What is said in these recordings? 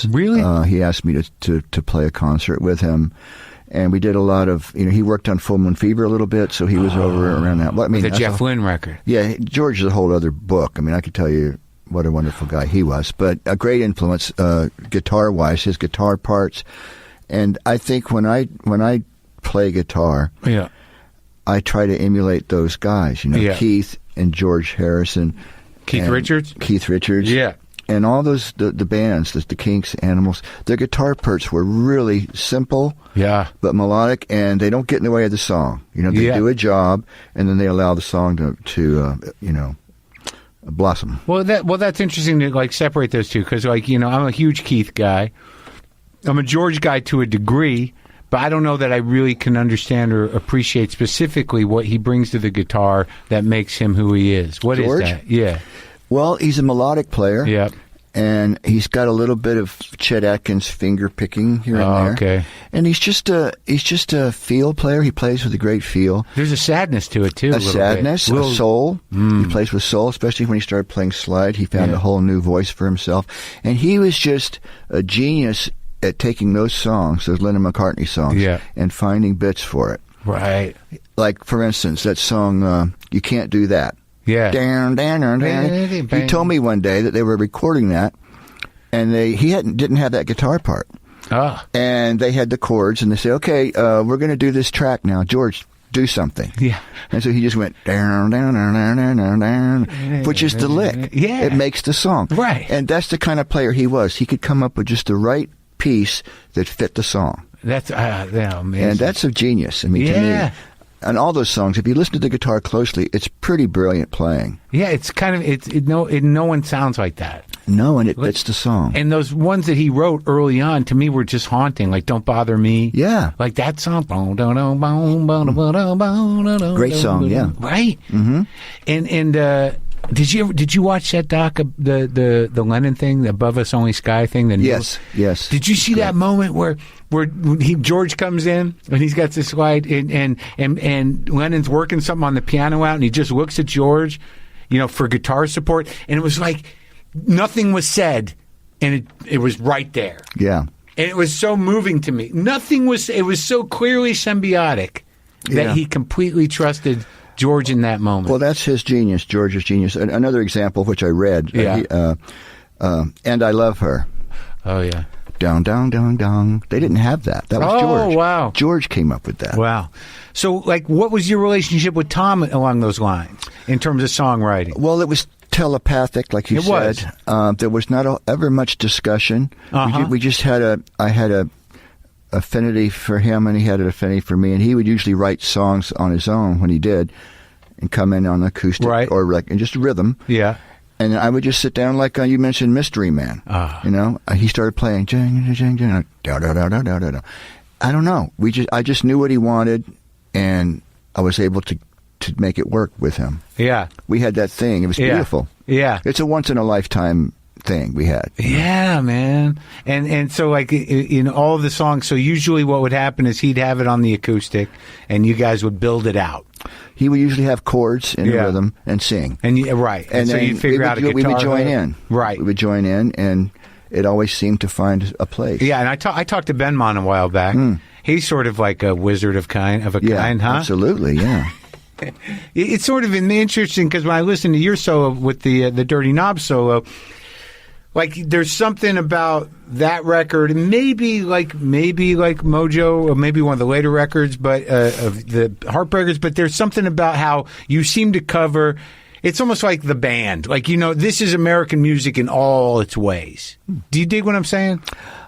once. Really? He asked me to play a concert with him. And we did a lot of, he worked on Full Moon Fever a little bit, so he was over around that. Well, I mean, the Jeff Lynne record. Yeah, George is a whole other book. I mean, I could tell you what a wonderful guy he was. But a great influence, guitar-wise, his guitar parts. And I think when I play guitar, yeah, I try to emulate those guys, Keith and George Harrison. Keith Richards? Keith Richards. Yeah. And all those, the bands, the Kinks, Animals, their guitar parts were really simple, yeah, but melodic, and they don't get in the way of the song. They do a job, and then they allow the song to blossom. Well, that's interesting to separate those two, because I'm a huge Keith guy. I'm a George guy to a degree, but I don't know that I really can understand or appreciate specifically what he brings to the guitar that makes him who he is. What George? is that? Yeah. Well, he's a melodic player. Yeah. And he's got a little bit of Chet Atkins finger picking here and there. Okay. And he's just a feel player. He plays with a great feel. There's a sadness to it too. A sadness, a soul. He plays with soul, especially when he started playing slide. He found a whole new voice for himself. And he was just a genius at taking those songs, those Lennon McCartney songs, and finding bits for it. Right. Like, for instance, that song, You Can't Do That. Yeah. He told me one day that they were recording that, and he didn't have that guitar part. And they had the chords, and they said, okay, we're going to do this track now. George, do something. Yeah. And so he just went down, down, down, down, down, down, which is the lick. Yeah. It makes the song. Right. And that's the kind of player he was. He could come up with just the right piece that fit the song. That's amazing. And that's a genius. I mean, to me. And all those songs, if you listen to the guitar closely, it's pretty brilliant playing. Yeah, it's kind of no one sounds like that. No, and it fits the song. And those ones that he wrote early on, to me, were just haunting. Like "Don't Bother Me." Yeah, like that song. Great song, yeah. Right. Mm-hmm. And did you watch that doc, the Lennon thing, the Above Us Only Sky thing? Yes. Did you see that moment where George comes in and he's got this slide and Lennon's working something on the piano out and he just looks at George, for guitar support, and it was like nothing was said and it was right there. Yeah. And it was so moving to me. It was so clearly symbiotic that he completely trusted George in that moment. Well, that's his genius, George's genius. Another example, which I read, And I Love Her. Oh, yeah. Down, down, down, down. They didn't have that. That was George. Oh, wow. George came up with that. Wow. So, what was your relationship with Tom along those lines in terms of songwriting? Well, it was telepathic, like you said. There was not ever much discussion. We just had I had a affinity for him, and he had an affinity for me, and he would usually write songs on his own when he did, and come in on acoustic or and just rhythm. Yeah. And I would just sit down, like you mentioned, Mystery Man. He started playing. I don't know. I just knew what he wanted, and I was able to make it work with him. Yeah. We had that thing. It was beautiful. Yeah. It's a once in a lifetime thing we had. Yeah, man. And so in all of the songs, so usually what would happen is he'd have it on the acoustic and you guys would build it out. He would usually have chords in the rhythm and sing. And and so you'd figure out a guitar. We would join in. Right. We would join in, and it always seemed to find a place. Yeah, and I talked to Ben Mon a while back. He's sort of like a wizard of a kind, huh? Absolutely, yeah. It's sort of interesting because when I listen to your solo with the Dirty Knob solo, there's something about that record, maybe like Mojo, or maybe one of the later records, but of the Heartbreakers. But there's something about how you seem to cover. It's almost like the band, this is American music in all its ways. Do you dig what I'm saying?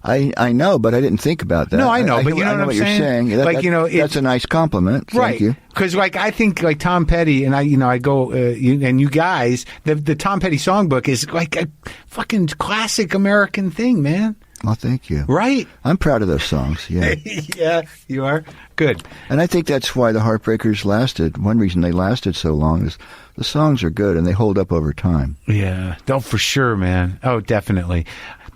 I know, but I didn't think about that. No, I know, but you know what I'm you're saying. That's a nice compliment. Thank you. Because I think Tom Petty and I go and you guys, the Tom Petty songbook is like a fucking classic American thing, man. Well, thank you. Right? I'm proud of those songs. Yeah. Yeah, you are. Good. And I think that's why the Heartbreakers lasted. One reason they lasted so long is the songs are good and they hold up over time. Yeah. Oh, for sure, man. Oh, definitely.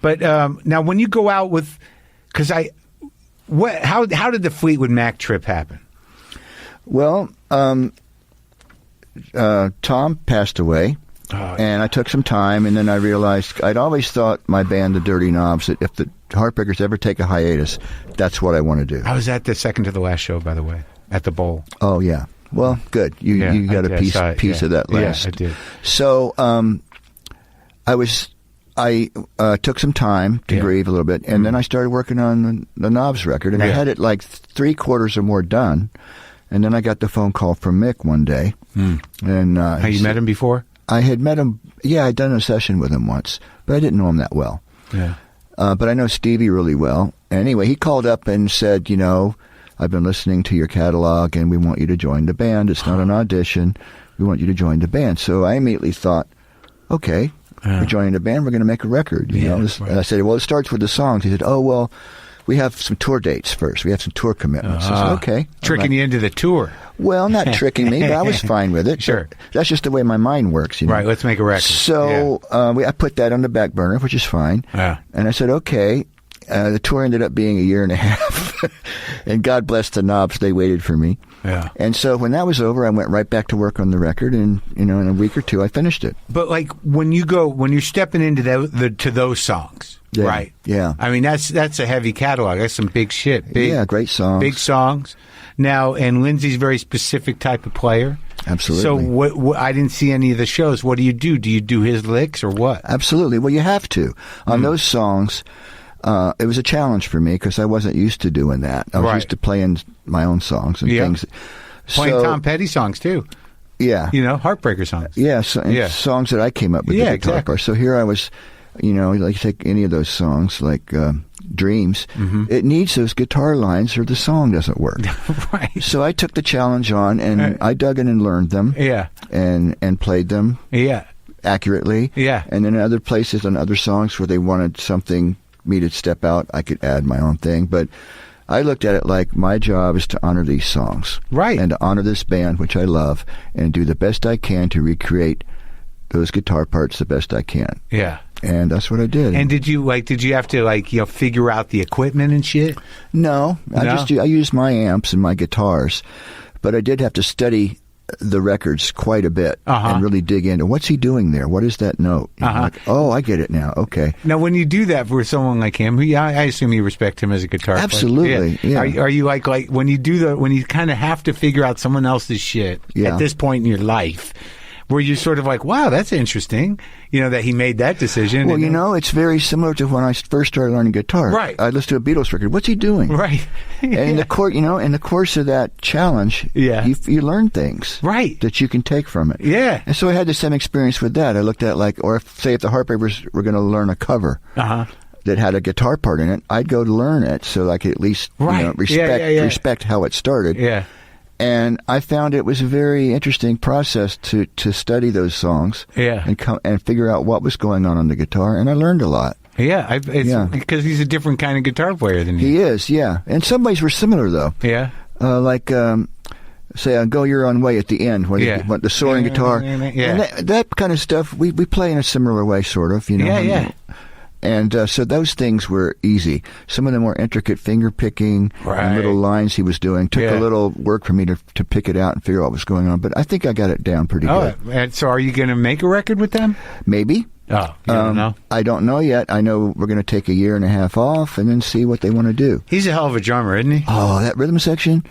But now, when you go out with, how did the Fleetwood Mac trip happen? Well, Tom passed away, And I took some time, and then I realized I'd always thought my band, the Dirty Knobs, that if the Heartbreakers ever take a hiatus, that's what I want to do. I was at the second to the last show, by the way, at the Bowl. Oh, yeah. Well, good. You got a piece of that last. Yeah, I did. So I took some time to grieve a little bit, and then I started working on the Knobs record, and I had it like 3/4 or more done, and then I got the phone call from Mick one day. And have you met him before? I had met him. Yeah, I'd done a session with him once, but I didn't know him that well. Yeah. But I know Stevie really well. Anyway, he called up and said, I've been listening to your catalog, and we want you to join the band. It's not an audition. We want you to join the band. So I immediately thought, okay, we're joining the band. We're going to make a record. And I said, well, it starts with the songs. He said, oh, well, we have some tour dates first. We have some tour commitments. I said, okay. Tricking you into the tour. Well, not tricking me, but I was fine with it. Sure. That's just the way my mind works. Right, let's make a record. So I put that on the back burner, which is fine. Yeah. And I said, okay. The tour ended up being 1.5 years. And God bless the Knobs, they waited for me. Yeah. And so when that was over, I went right back to work on the record, and in a week or two, I finished it. But like when you're stepping into to those songs, right? Yeah. I mean, that's a heavy catalog. That's some big shit. Great songs. Big songs. Now, and Lindsay's a very specific type of player. Absolutely. So what I didn't see any of the shows. What do you do? Do you do his licks or what? Absolutely. Well, you have to. On those songs, it was a challenge for me because I wasn't used to doing that. I was used to playing my own songs and things. Playing Tom Petty songs, too. Yeah. Heartbreaker songs. Yeah, songs that I came up with the guitar part. So here I was, like take any of those songs, like Dreams. It needs those guitar lines or the song doesn't work. Right. So I took the challenge on, and I dug in and learned them. Yeah. And played them. Yeah. Accurately. Yeah. And then in other places, on other songs where they wanted something me to step out, I could add my own thing. But I looked at it like my job is to honor these songs. Right. And to honor this band, which I love, and do the best I can to recreate those guitar parts the best I can. Yeah. And that's what I did. And did you have to figure out the equipment and shit? No. I used my amps and my guitars, but I did have to study the records quite a bit and really dig into what's he doing there? What is that note? Like, oh, I get it now. Okay. Now, when you do that for someone like him, I assume you respect him as a guitar player. Absolutely. Yeah. Are you like when you do when you kind of have to figure out someone else's shit at this point in your life? Were you sort of like, wow, that's interesting, that he made that decision? Well, it's very similar to when I first started learning guitar. Right. I listened to a Beatles record. What's he doing? Right. And in the course of that challenge, you learn things. Right. That you can take from it. Yeah. And so I had the same experience with that. I looked at if the Heartbreakers were going to learn a cover. That had a guitar part in it, I'd go to learn it so I could at least respect how it started. Yeah. And I found it was a very interesting process to study those songs and figure out what was going on the guitar, and I learned a lot. Yeah, because he's a different kind of guitar player than you. He is, yeah. And some ways were similar, though. Yeah. Say, Go Your Own Way at the end, when the soaring guitar. Yeah. And that kind of stuff, we play in a similar way, sort of. Yeah. And so those things were easy. Some of the more intricate finger picking and little lines he was doing took a little work for me to pick it out and figure out what was going on. But I think I got it down pretty good. And so are you going to make a record with them? Maybe. Oh, you don't know? I don't know yet. I know we're going to take 1.5 years off and then see what they want to do. He's a hell of a drummer, isn't he? Oh, that rhythm section,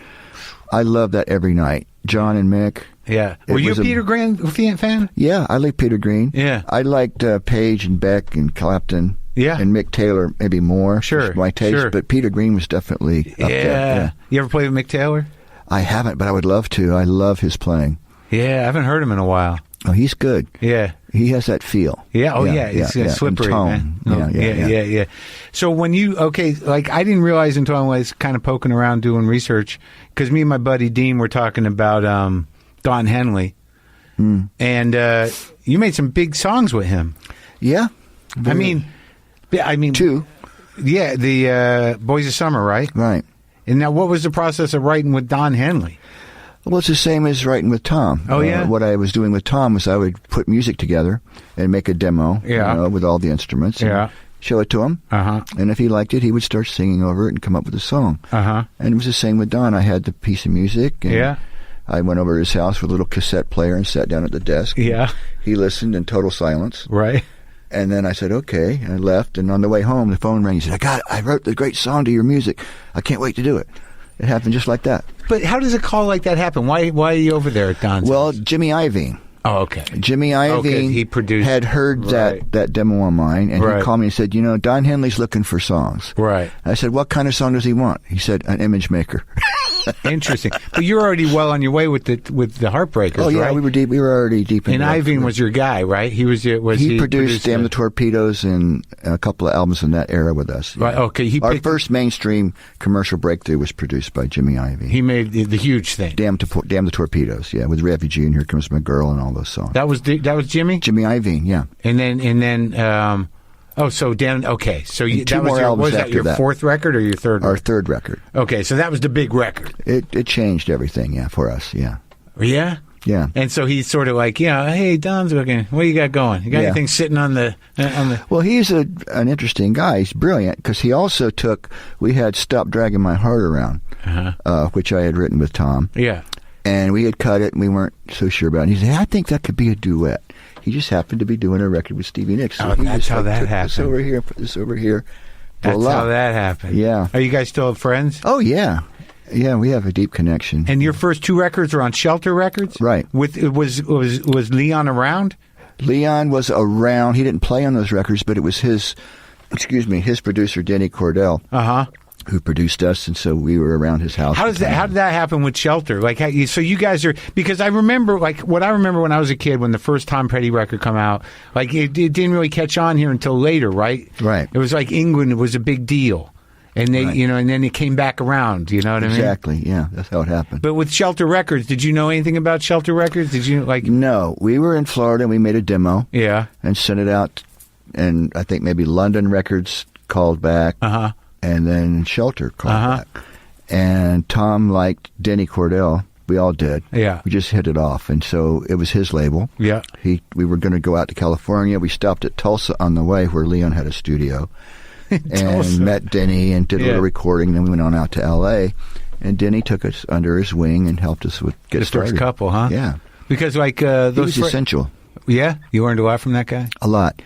I love that every night. John and Mick. Yeah. Were you a Peter Green fan? Yeah, I like Peter Green. Yeah. I liked Page and Beck and Clapton. Yeah. And Mick Taylor, maybe more. Sure. My taste. Sure. But Peter Green was definitely up there. Yeah. You ever played with Mick Taylor? I haven't, but I would love to. I love his playing. Yeah, I haven't heard him in a while. Oh, he's good. Yeah. He has that feel. Yeah. Oh, yeah. He's slippery, man. Yeah. So when I didn't realize until I was kind of poking around doing research, because me and my buddy Dean were talking about Don Henley, and you made some big songs with him. Yeah. I mean, two. Yeah, the Boys of Summer, right? Right. And now, what was the process of writing with Don Henley? Well, it's the same as writing with Tom. Oh, yeah? What I was doing with Tom was I would put music together and make a demo with all the instruments. And show it to him. And if he liked it, he would start singing over it and come up with a song. And it was the same with Don. I had the piece of music. And I went over to his house with a little cassette player and sat down at the desk. Yeah. He listened in total silence. Right. And then I said, okay. And I left. And on the way home, the phone rang. He said, I wrote the great song to your music. I can't wait to do it. It happened just like that. But how does a call like that happen? Why are you over there at Don's Well, house? Jimmy Iovine. Oh, okay. Jimmy Iovine he produced, had heard that demo of mine, and he called me and said, Don Henley's looking for songs. Right. I said, what kind of song does he want? He said, an image maker. Interesting. But you're already well on your way with the Heartbreakers, Oh, yeah, right? we were already deep in. And Iovine was your guy, right? He produced Damn the Torpedoes and a couple of albums in that era with us. Right. Okay. Our first mainstream commercial breakthrough was produced by Jimmy Iovine. He made the huge thing. Damn the Torpedoes, yeah, with Refugee and Here Comes My Girl and all those songs. That was Jimmy? Jimmy Iovine, yeah. And then so Dan, okay. So was that your fourth record or your third? Our third record. Okay, so that was the big record. It changed everything, yeah, for us, yeah. Yeah? Yeah. And so he's sort of like, hey, Don's looking. What do you got going? You got anything sitting on the... Well, he's an interesting guy. He's brilliant because he also we had Stop Dragging My Heart Around, which I had written with Tom. Yeah. And we had cut it and we weren't so sure about it. And he said, I think that could be a duet. He just happened to be doing a record with Stevie Nicks. So that's how that happened. This over here, put this over here. That's how that happened. Yeah. Are you guys still friends? Oh, yeah. Yeah, we have a deep connection. And your first two records are on Shelter Records? Right. Was Leon around? Leon was around. He didn't play on those records, but it was his producer, Denny Cordell. Who produced us, and so we were around his house. How did that happen with Shelter? So you guys are, because I remember, what I remember when I was a kid, when the first Tom Petty record come out, it didn't really catch on here until later, right? Right. It was like England was a big deal, and they, and then it came back around. You know what I mean? Exactly. Yeah, that's how it happened. But with Shelter Records, did you know anything about Shelter Records? Did you No, we were in Florida and we made a demo. Yeah. And sent it out, and I think maybe London Records called back. And then Shelter called back. And Tom liked Denny Cordell. We all did. Yeah. We just hit it off. And so it was his label. Yeah. We were going to go out to California. We stopped at Tulsa on the way where Leon had a studio. And met Denny and did a little recording. Then we went on out to L.A. And Denny took us under his wing and helped us get started. The first couple, huh? Yeah. Because he was essential. Yeah? You learned a lot from that guy? A lot.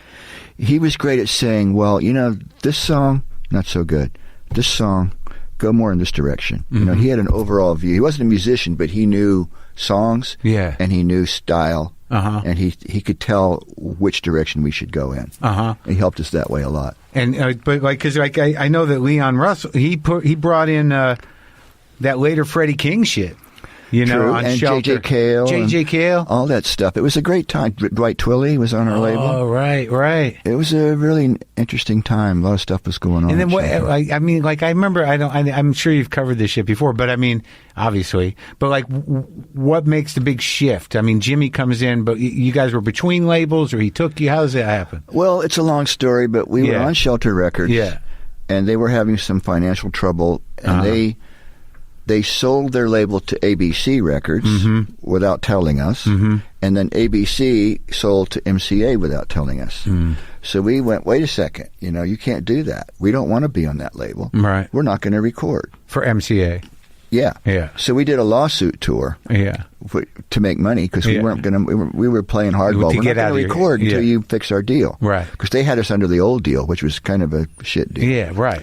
He was great at saying, well, this song... not so good. This song, go more in this direction. He had an overall view. He wasn't a musician, but he knew songs. Yeah. And he knew style. And he could tell which direction we should go in. And he helped us that way a lot. And because I know that Leon Russell he brought in that later Freddie King shit. True. On and Shelter. J.J. Cale. All that stuff. It was a great time. Dwight Twilley was on our label. Oh, right. It was a really interesting time. A lot of stuff was going on. And then I remember, I'm sure you've covered this shit before, but obviously. But what makes the big shift? Jimmy comes in, but you guys were between labels, or he took you? How does that happen? Well, it's a long story, but we were on Shelter Records. Yeah. And they were having some financial trouble, and they sold their label to ABC Records without telling us, and then ABC sold to MCA without telling us. So we went, wait a second, you can't do that. We don't want to be on that label. Right. We're not going to record. For MCA. Yeah. Yeah. So we did a lawsuit tour. Yeah. To make money, because we weren't going to. We were playing hardball. We're not going to record until you fix our deal. Right. Because they had us under the old deal, which was kind of a shit deal. Yeah. Right.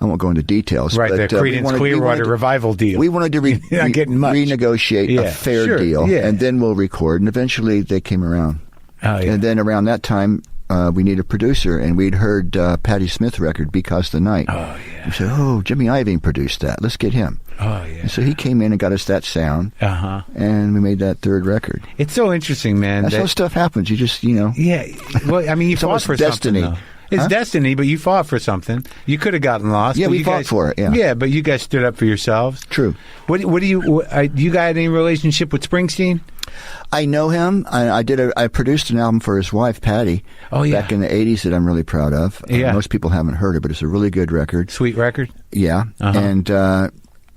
I won't go into details. Right, but, the Creedence Clearwater Revival deal. We wanted to renegotiate a fair deal, and then we'll record. And eventually they came around. Oh, yeah. And then around that time, we need a producer, and we'd heard Patti Smith record, Because the Night. Oh, yeah. We said, Jimmy Iovine produced that. Let's get him. Oh, yeah. And so he came in and got us that sound, and we made that third record. It's so interesting, man. That's how stuff happens. You just, Yeah. Well, you fought for destiny. Something, though. It's destiny, but you fought for something. You could have gotten lost. Yeah, we fought for it, yeah. Yeah, but you guys stood up for yourselves. True. Do you got any relationship with Springsteen? I know him. I produced an album for his wife, Patty, back in the 80s that I'm really proud of. Yeah. Most people haven't heard it, but it's a really good record. Sweet record? Yeah. And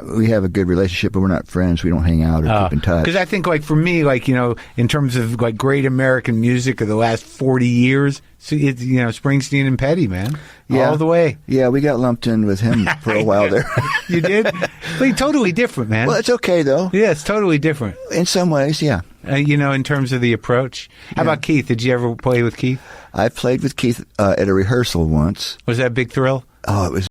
we have a good relationship, but we're not friends. We don't hang out or keep in touch. Because I think, like, for me, like, in terms of, like, great American music of the last 40 years, it's, Springsteen and Petty, man. Yeah. All the way. Yeah, we got lumped in with him for a while there. You did? Like, totally different, man. Well, it's okay, though. Yeah, it's totally different. In some ways, yeah. In terms of the approach. How about Keith? Did you ever play with Keith? I played with Keith at a rehearsal once. Was that a big thrill? Oh, it was